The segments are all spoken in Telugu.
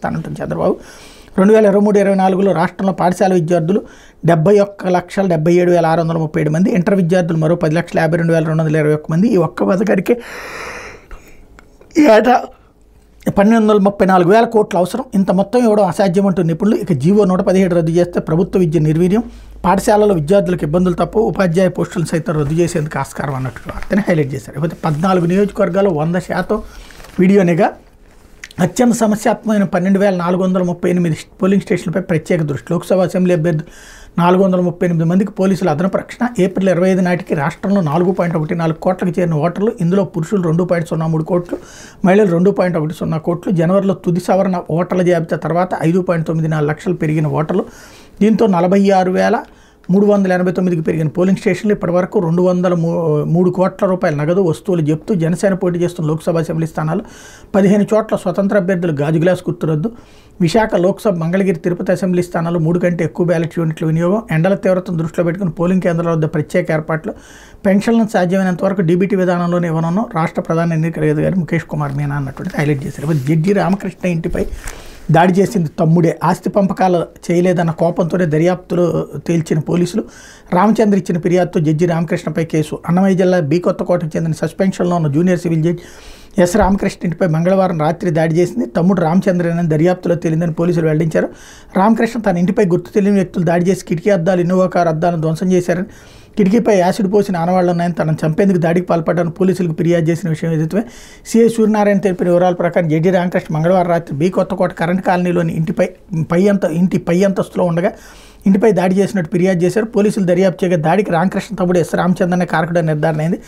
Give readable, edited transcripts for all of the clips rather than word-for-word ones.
ఇస్తానంటుంది చంద్రబాబు. 2023-24లో రాష్ట్రంలో పాఠశాల విద్యార్థులు 71,77,637 మంది, ఇంటర్ విద్యార్థులు మరో 10,52,221 మంది. ఈ ఒక్క పథకానికి ఈ ఏటా 1,234,000 కోట్లు అవసరం. ఇంత మొత్తం ఇవ్వడం అసాధ్యం అంటూ నిపుణులు. ఇక జీవో 117 రద్దు చేస్తే ప్రభుత్వ విద్య నిర్వీర్యం, పాఠశాలలో విద్యార్థులకు ఇబ్బందులు తప్ప ఉపాధ్యాయ పోస్టులను సైతం రద్దు చేసేందుకు ఆస్కారం అన్నట్టు వార్తని హైలైట్ చేశారు. ఇకపోతే 14 నియోజకవర్గాల్లో 100% వీడియోనిగా అత్యంత సమస్యాత్మకమైన 12,438 పోలింగ్ స్టేషన్లపై ప్రత్యేక దృష్టి. లోక్సభ అసెంబ్లీ అభ్యర్థులు 438 మందికి పోలీసుల అదనపు రక్షణ. ఏప్రిల్ 25 నాటికి రాష్ట్రంలో 4.14 కోట్లకు చేరిన ఓటర్లు, ఇందులో పురుషులు 2.03 కోట్లు, మహిళలు 2.10 కోట్లు. జనవరిలో తుది సవరణ ఓటర్ల జాబితా తర్వాత 5.94 లక్షలు పెరిగిన ఓటర్లు. దీంతో 46,389కి పెరిగిన పోలింగ్ స్టేషన్లు. ఇప్పటివరకు 203 కోట్ల రూపాయల నగదు వస్తువులు జప్తు. జనసేన పోటీ చేస్తున్న లోక్సభ అసెంబ్లీ స్థానాలు 15 చోట్ల స్వతంత్ర అభ్యర్థులు గాజు గ్లాస్ గుర్తు రద్దు. విశాఖ, లోక్సభ, మంగళగిరి, తిరుపతి అసెంబ్లీ స్థానాలు 3 కంటే ఎక్కువ బ్యాలెట్ యూనిట్ల వినియోగం. ఎండల తీవ్రతను దృష్టిలో పెట్టుకుని పోలింగ్ కేంద్రాల వద్ద ప్రత్యేక ఏర్పాట్లు. పెన్షన్లను సాధ్యమైనంత వరకు డీబీటీ విధానంలోనే ఇవ్వనున్నాం రాష్ట్ర ప్రధాన ఎన్నికల అధికారి ముఖేష్ కుమార్ మీనా అన్నటువంటి హైలైట్ చేశారు. జడ్జి రామకృష్ణ ఇంటిపై దాడి చేసింది తమ్ముడే, ఆస్తి పంపకాలు చేయలేదన్న కోపంతోనే దర్యాప్తులో తేల్చిన పోలీసులు. రామచంద్ర ఇచ్చిన ఫిర్యాదుతో జడ్జి రామకృష్ణపై కేసు. అన్నమయ్య జిల్లా బి కొత్తకోటకు చెందిన సస్పెన్షన్లో ఉన్న junior civil judge yes Ramakrishna ఇంటిపై మంగళవారం రాత్రి దాడి చేసింది. తమ్ముడు రామచంద్రని దర్యాప్తులో తేలిందని పోలీసులు వెల్లడించారు. రామకృష్ణ తన ఇంటిపై గుర్తు తెలియని వ్యక్తులు దాడి చేసి కిటికీ అద్దాలు, ఇన్నోవా కారు అద్దాలను ధ్వంసం చేశారని, కిటికీపై యాసిడ్ పోసిన ఆనవాళ్లు ఉన్నాయని, తనను చంపేందుకు దాడికి పాల్పడ్డాను పోలీసులకు ఫిర్యాదు చేసిన విషయం ఎదుటివే. సిఐ సూర్యనారాయణ తెలిపిన వివరాల ప్రకారం జడ్జి రామకృష్ణ మంగళవారం రాత్రి బి కొత్తకోట కరెంట్ కాలనీలోని ఇంటి పై అంతస్తులో ఉండగా ఇంటిపై దాడి చేసినట్టు ఫిర్యాదు చేశారు. పోలీసులు దర్యాప్తు చేయగా దాడికి రామకృష్ణ తమ్ముడు ఎస్ రామచంద్రనే కారకుడని నిర్ధారణ అయింది.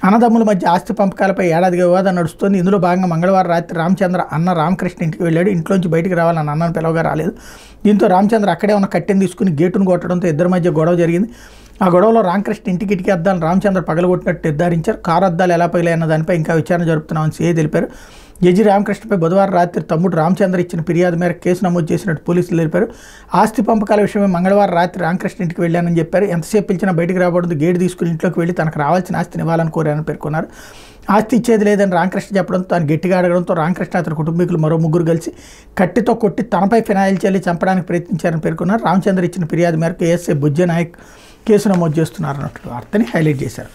అన్నదమ్ముల మధ్య ఆస్తి పంపకాలపై ఏడాదిగా వివాదం నడుస్తోంది. ఇందులో భాగంగా మంగళవారం రాత్రి రామచంద్ర అన్న రామకృష్ణ ఇంటికి వెళ్ళాడు. ఇంట్లోంచి బయటికి రావాలని అన్నను పిలవగా రాలేదు. దీంతో రామచంద్ర అక్కడే ఉన్న కట్టెను తీసుకుని గేటును కొట్టడంతో ఇద్దరి మధ్య గొడవ జరిగింది. ఆ గొడవలో రామకృష్ణ ఇంటి కిటికీ అద్దాలను రామచంద్ర పగలగొట్టినట్టు నిర్ధారించారు. కారు అద్దాలు ఎలా పగిలాయన్న దానిపై ఇంకా విచారణ జరుపుతున్నామని సీఐ తెలిపారు. జడ్జి రామకృష్ణపై బుధవారం రాత్రి తమ్ముడు రామచంద్ర ఇచ్చిన ఫిర్యాదు మేరకు కేసు నమోదు చేసినట్టు పోలీసులు తెలిపారు. ఆస్తి పంపకాల విషయమై మంగళవారం రాత్రి రామకృష్ణ ఇంటికి వెళ్ళానని చెప్పారు. ఎంతసేపు పిలిచినా బయటికి రాబోతుంది. గేటు తీసుకుని ఇంట్లోకి వెళ్ళి తనకు రావాల్సిన ఆస్తిని ఇవ్వాలని కోరారని పేర్కొన్నారు. ఆస్తి ఇచ్చేది లేదని రామకృష్ణ చెప్పడంతో తాను గట్టిగా అడగడంతో రామకృష్ణ అతని కుటుంబీకులు మరో 3 కలిసి కట్టితో కొట్టి తనపై ఫినాయిల్ చల్లి చంపడానికి ప్రయత్నించారని పేర్కొన్నారు. రామచంద్ర ఇచ్చిన ఫిర్యాదు మేరకు ఏఎస్ఐ బుజ్జనాయక్ కేసు నమోదు చేస్తున్నారన్నట్లు వార్తని హైలైట్ చేశారు.